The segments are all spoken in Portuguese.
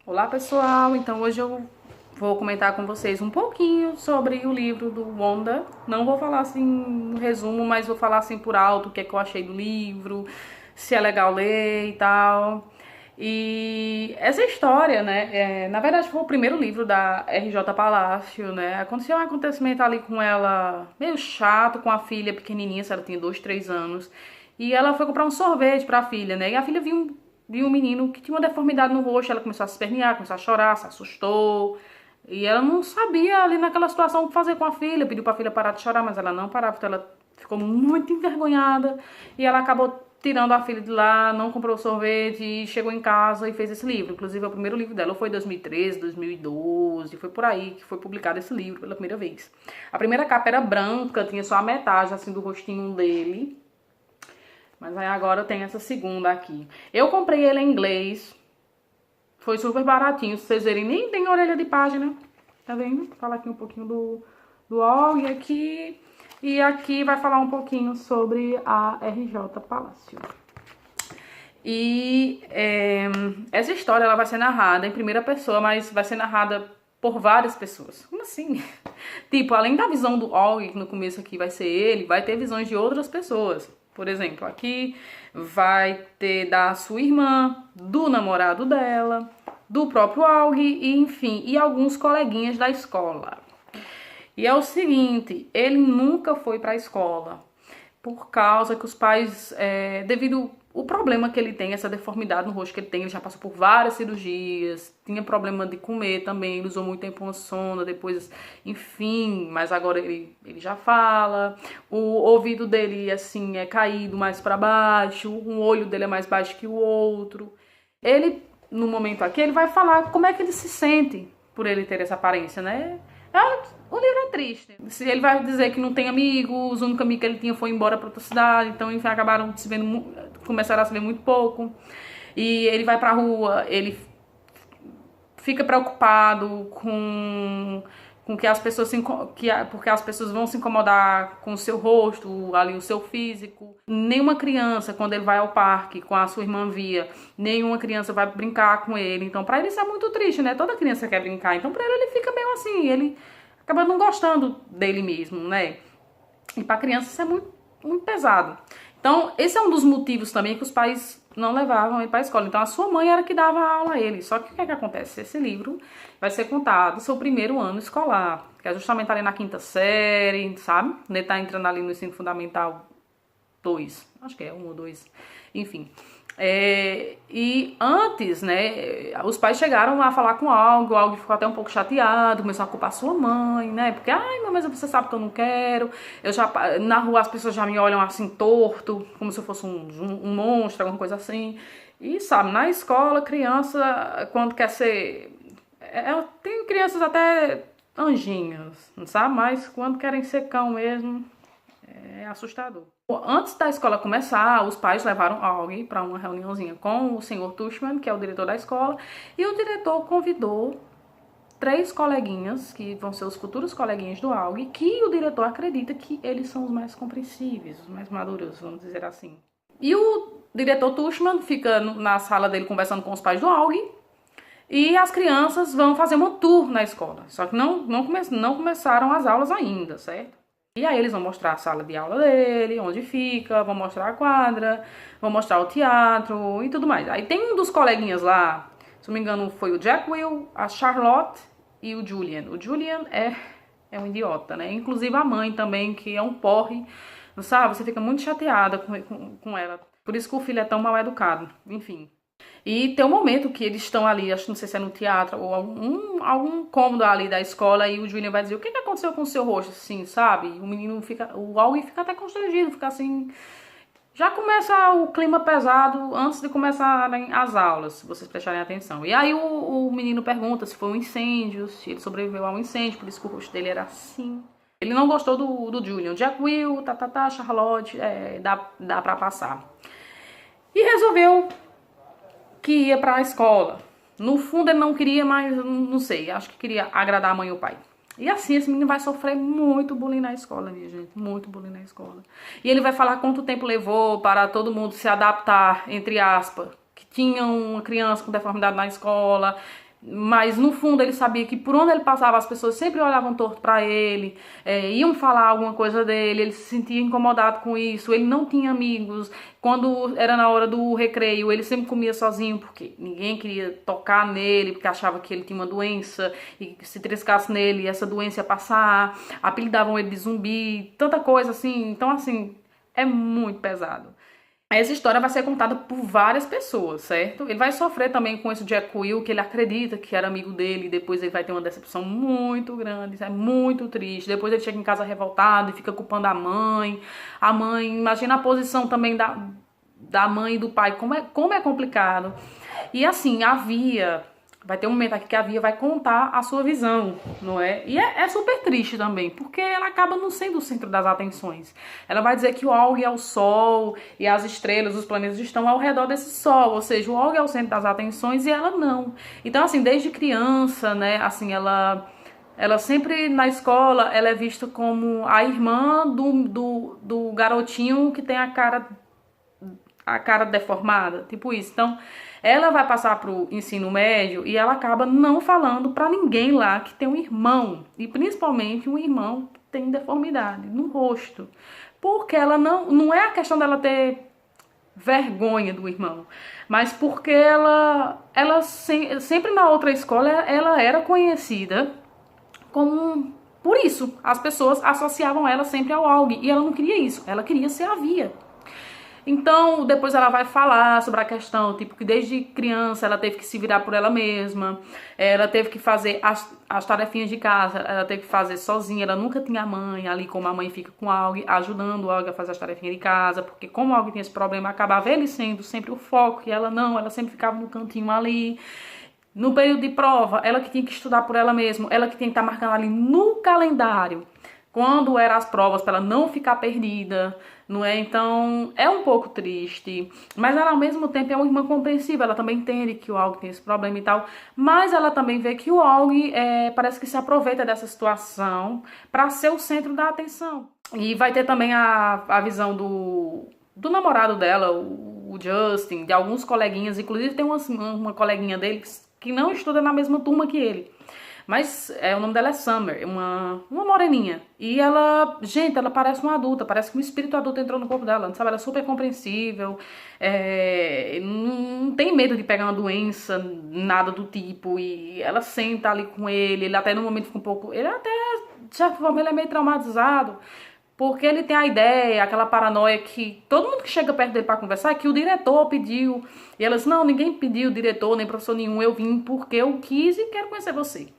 Olá pessoal, então hoje eu vou comentar com vocês um pouquinho sobre o livro do Wanda. Não vou falar assim um resumo, mas vou falar assim por alto o que é que eu achei do livro, se é legal ler e tal. E essa história, né, na verdade foi o primeiro livro da RJ Palácio, né, aconteceu um acontecimento ali com ela meio chato, com a filha pequenininha, se ela tinha 2, 3 anos, e ela foi comprar um sorvete pra filha, né, e a filha viu um menino que tinha uma deformidade no rosto, ela começou a se espernear, começou a chorar, se assustou, e ela não sabia ali naquela situação o que fazer com a filha, pediu pra filha parar de chorar, mas ela não parava, então ela ficou muito envergonhada, e ela acabou tirando a filha de lá, não comprou sorvete e chegou em casa e fez esse livro. Inclusive, o primeiro livro dela foi em 2013, 2012, foi por aí que foi publicado esse livro pela primeira vez. A primeira capa era branca, tinha só a metade assim do rostinho dele. Mas aí agora tem essa segunda aqui. Eu comprei ele em inglês. Foi super baratinho. Se vocês verem, nem tem orelha de página. Tá vendo? Fala aqui um pouquinho do OG aqui. E aqui vai falar um pouquinho sobre a RJ Palácio. E essa história ela vai ser narrada em primeira pessoa, mas vai ser narrada por várias pessoas. Como assim? Tipo, além da visão do Og, que no começo aqui vai ser ele, vai ter visões de outras pessoas. Por exemplo, aqui vai ter da sua irmã, do namorado dela, do próprio Og, e enfim, e alguns coleguinhas da escola. E é o seguinte, ele nunca foi para a escola, por causa que os pais, devido o problema que ele tem, essa deformidade no rosto que ele tem, ele já passou por várias cirurgias, tinha problema de comer também, ele usou muito tempo uma sonda, depois, enfim, mas agora ele já fala, o ouvido dele, assim, é caído mais para baixo, um olho dele é mais baixo que o outro. Ele, no momento aqui, ele vai falar como é que ele se sente por ele ter essa aparência, né? O livro é triste. Ele vai dizer que não tem amigos, o único amigo que ele tinha foi embora para outra cidade, então enfim, acabaram se vendo, começaram a se ver muito pouco. E ele vai pra rua, ele fica preocupado com que as pessoas porque as pessoas vão se incomodar com o seu rosto, ali o seu físico. Nenhuma criança, quando ele vai ao parque com a sua irmã Via, nenhuma criança vai brincar com ele. Então, pra ele isso é muito triste, né? Toda criança quer brincar. Então, pra ele fica meio assim, ele acaba não gostando dele mesmo, né? E pra criança isso é muito, muito pesado. Então, esse é um dos motivos também que os pais não levavam ele para a escola. Então, a sua mãe era que dava aula a ele. Só que o que é que acontece? Esse livro vai ser contado no seu primeiro ano escolar, que é justamente ali na quinta série, sabe? Ele tá entrando ali no ensino fundamental 2, acho que é 1 ou 2, enfim. E antes, né, os pais chegaram a falar com o Og ficou até um pouco chateado, começou a culpar sua mãe, né, porque, ai, mas você sabe que eu não quero, na rua as pessoas já me olham assim torto, como se eu fosse um monstro, alguma coisa assim, e sabe, na escola, criança, quando quer ser, tem crianças até anjinhos, sabe, mas quando querem ser cão mesmo, é assustador. Antes da escola começar, os pais levaram Og para uma reuniãozinha com o senhor Tushman, que é o diretor da escola, e o diretor convidou 3 coleguinhas, que vão ser os futuros coleguinhas do Og, que o diretor acredita que eles são os mais compreensíveis, os mais maduros, vamos dizer assim. E o diretor Tushman fica na sala dele conversando com os pais do Og, e as crianças vão fazer uma tour na escola, só que não começaram as aulas ainda, certo? E aí eles vão mostrar a sala de aula dele, onde fica, vão mostrar a quadra, vão mostrar o teatro e tudo mais. Aí tem um dos coleguinhas lá, se não me engano foi o Jack Will, a Charlotte e o Julian. O Julian é um idiota, né? Inclusive a mãe também, que é um porre, sabe? Você fica muito chateada com ela. Por isso que o filho é tão mal educado, enfim. E tem um momento que eles estão ali, acho que não sei se é no teatro ou algum cômodo ali da escola, e o Julian vai dizer: o que aconteceu com o seu rosto, assim, sabe? O menino fica, o Og fica até constrangido, fica assim. Já começa o clima pesado antes de começarem as aulas, se vocês prestarem atenção. E aí o menino pergunta se foi um incêndio, se ele sobreviveu a um incêndio, por isso que o rosto dele era assim. Ele não gostou do Julian. Jack Will, Charlotte, dá pra passar. E resolveu que ia pra escola. No fundo ele não queria, mas não sei, acho que queria agradar a mãe e o pai. E assim, esse menino vai sofrer muito bullying na escola, minha gente, muito bullying na escola. E ele vai falar quanto tempo levou para todo mundo se adaptar, entre aspas, que tinha uma criança com deformidade na escola. Mas no fundo ele sabia que por onde ele passava as pessoas sempre olhavam torto pra ele, iam falar alguma coisa dele, ele se sentia incomodado com isso, ele não tinha amigos. Quando era na hora do recreio, ele sempre comia sozinho porque ninguém queria tocar nele, porque achava que ele tinha uma doença e que se triscasse nele essa doença ia passar. Apelidavam ele de zumbi, tanta coisa assim. Então assim, é muito pesado. Essa história vai ser contada por várias pessoas, certo? Ele vai sofrer também com esse Jack Will, que ele acredita que era amigo dele, e depois ele vai ter uma decepção muito grande, isso é muito triste. Depois ele chega em casa revoltado e fica culpando a mãe. A mãe, imagina a posição também da mãe e do pai, como é complicado. E assim, vai ter um momento aqui que a Via vai contar a sua visão, não é? E é super triste também, porque ela acaba não sendo o centro das atenções. Ela vai dizer que o Aug é o Sol e as estrelas, os planetas estão ao redor desse Sol, ou seja, o Aug é o centro das atenções e ela não. Então, assim, desde criança, né, assim, ela sempre na escola, ela é vista como a irmã do garotinho que tem a cara deformada, tipo isso. Então, ela vai passar pro ensino médio e ela acaba não falando pra ninguém lá que tem um irmão, e principalmente um irmão que tem deformidade no rosto. Porque ela não é a questão dela ter vergonha do irmão, mas porque sempre na outra escola ela era conhecida como por isso. As pessoas associavam ela sempre ao Aug, e ela não queria isso, ela queria ser a Via. Então, depois ela vai falar sobre a questão, tipo, que desde criança ela teve que se virar por ela mesma, ela teve que fazer as tarefinhas de casa, ela teve que fazer sozinha, ela nunca tinha mãe, ali como a mãe fica com o Aug, ajudando o Aug a fazer as tarefinhas de casa, porque como o Aug tinha esse problema, acabava ele sendo sempre o foco, e ela não, ela sempre ficava no cantinho ali. No período de prova, ela que tinha que estudar por ela mesma, ela que tinha que estar marcando ali no calendário quando eram as provas, para ela não ficar perdida, não é? Então, é um pouco triste, mas ela ao mesmo tempo é uma irmã compreensiva, ela também entende que o Aug tem esse problema e tal, mas ela também vê que o Aug parece que se aproveita dessa situação para ser o centro da atenção. E vai ter também a visão do namorado dela, o Justin, de alguns coleguinhas, inclusive tem uma coleguinha dele que não estuda na mesma turma que ele. Mas o nome dela é Summer, uma moreninha. E ela, gente, ela parece uma adulta, parece que um espírito adulto entrou no corpo dela, sabe? Ela é super compreensível, não tem medo de pegar uma doença, nada do tipo. E ela senta ali com ele até no momento fica um pouco... Ele até, de certa forma, ele é meio traumatizado. Porque ele tem a ideia, aquela paranoia que todo mundo que chega perto dele pra conversar, que o diretor pediu. E ela diz, não, ninguém pediu, diretor, nem professor nenhum, eu vim porque eu quis e quero conhecer você.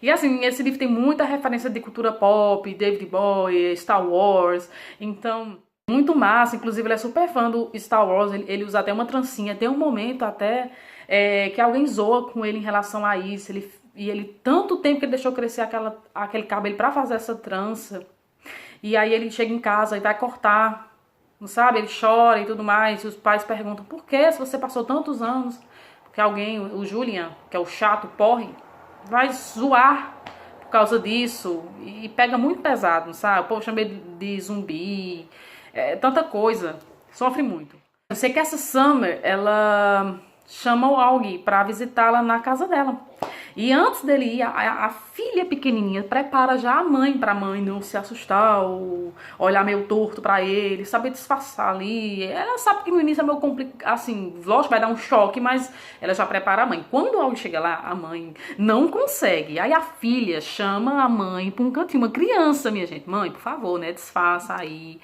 E assim, esse livro tem muita referência de cultura pop, David Bowie, Star Wars, então, muito massa. Inclusive, ele é super fã do Star Wars, ele usa até uma trancinha, tem um momento até que alguém zoa com ele em relação a isso, tanto tempo que ele deixou crescer aquele cabelo pra fazer essa trança, e aí ele chega em casa e vai cortar, não sabe, ele chora e tudo mais, e os pais perguntam, por que se você passou tantos anos? Porque alguém, o Julian, que é o chato, porre, vai zoar por causa disso e pega muito pesado, sabe? O povo chama ele de zumbi, tanta coisa, sofre muito. Eu sei que essa Summer, ela chama o Aug pra visitá-la na casa dela. E antes dele ir, a filha pequenininha prepara já a mãe pra mãe não se assustar ou olhar meio torto pra ele, saber disfarçar ali. Ela sabe que no início é meio complicado, assim, lógico, vai dar um choque, mas ela já prepara a mãe. Quando o Aug chega lá, a mãe não consegue. Aí a filha chama a mãe pra um cantinho, uma criança, minha gente. Mãe, por favor, né, disfarça aí.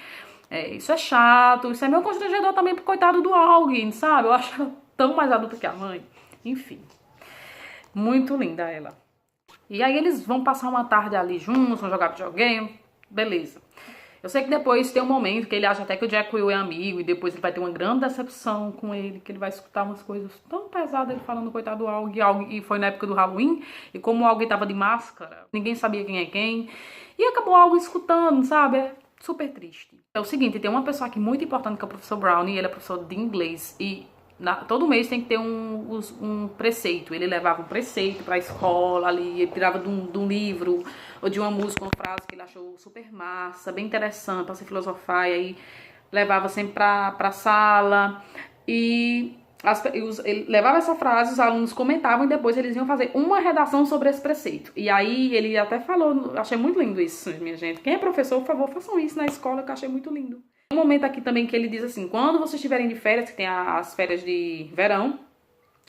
Isso é chato, isso é meio constrangedor também pro coitado do Aug, sabe? Eu acho ela tão mais adulta que a mãe. Enfim. Muito linda ela. E aí eles vão passar uma tarde ali juntos, vão jogar videogame, beleza. Eu sei que depois tem um momento que ele acha até que o Jack Will é amigo, e depois ele vai ter uma grande decepção com ele, que ele vai escutar umas coisas tão pesadas, ele falando, coitado do Aug, e foi na época do Halloween, e como o Aug tava de máscara, ninguém sabia quem é quem, e acabou o Aug escutando, sabe? É super triste. É o seguinte, tem uma pessoa aqui muito importante que é o professor Brownie, ele é professor de inglês, e todo mês tem que ter um preceito. Ele levava um preceito pra escola ali, ele tirava de um livro ou de uma música, uma frase que ele achou super massa, bem interessante pra se filosofar, e aí levava sempre pra sala. E Ele levava essa frase, os alunos comentavam e depois eles iam fazer uma redação sobre esse preceito. E aí ele até falou, achei muito lindo isso, minha gente. Quem é professor, por favor, façam isso na escola, que eu achei muito lindo. Um momento aqui também que ele diz assim, quando vocês estiverem de férias, que tem as férias de verão,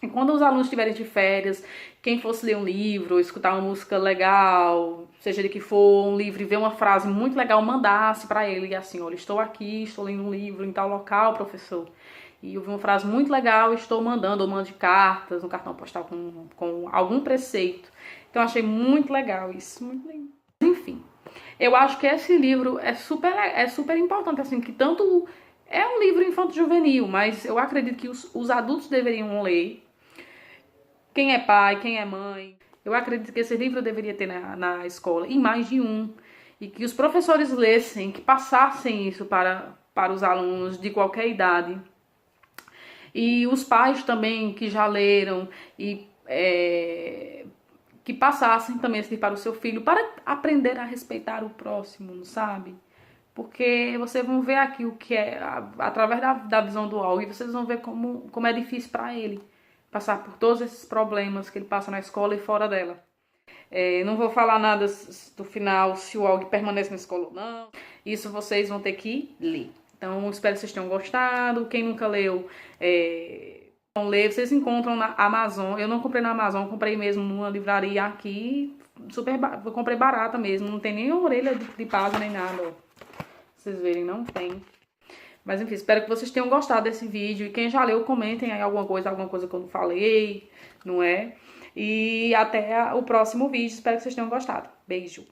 e quando os alunos estiverem de férias, quem fosse ler um livro, escutar uma música legal, seja de que for, um livro e ver uma frase muito legal, mandasse pra ele, assim, olha, estou aqui, estou lendo um livro em tal local, professor, e eu vi uma frase muito legal, estou mandando, ou mando cartas, um cartão postal com algum preceito. Então, achei muito legal isso, muito lindo. Enfim, eu acho que esse livro é super importante, assim, que tanto é um livro infanto-juvenil, mas eu acredito que os adultos deveriam ler. Quem é pai, quem é mãe. Eu acredito que esse livro deveria ter na escola, e mais de um. E que os professores lessem, que passassem isso para os alunos de qualquer idade. E os pais também que já leram e que passassem também esse livro para o seu filho, para aprender a respeitar o próximo, sabe? Porque vocês vão ver aqui o que é, através da visão do Og, vocês vão ver como é difícil para ele passar por todos esses problemas que ele passa na escola e fora dela. Não vou falar nada do final, se o Og permanece na escola ou não. Isso vocês vão ter que ler. Então, espero que vocês tenham gostado. Quem nunca leu, vão ler. Vocês encontram na Amazon. Eu não comprei na Amazon, comprei mesmo numa livraria aqui. Eu comprei barata mesmo. Não tem nem orelha de página nem nada, ó. Vocês verem, não tem. Mas enfim, espero que vocês tenham gostado desse vídeo. E quem já leu, comentem aí alguma coisa que eu não falei, não é? E até o próximo vídeo. Espero que vocês tenham gostado. Beijo!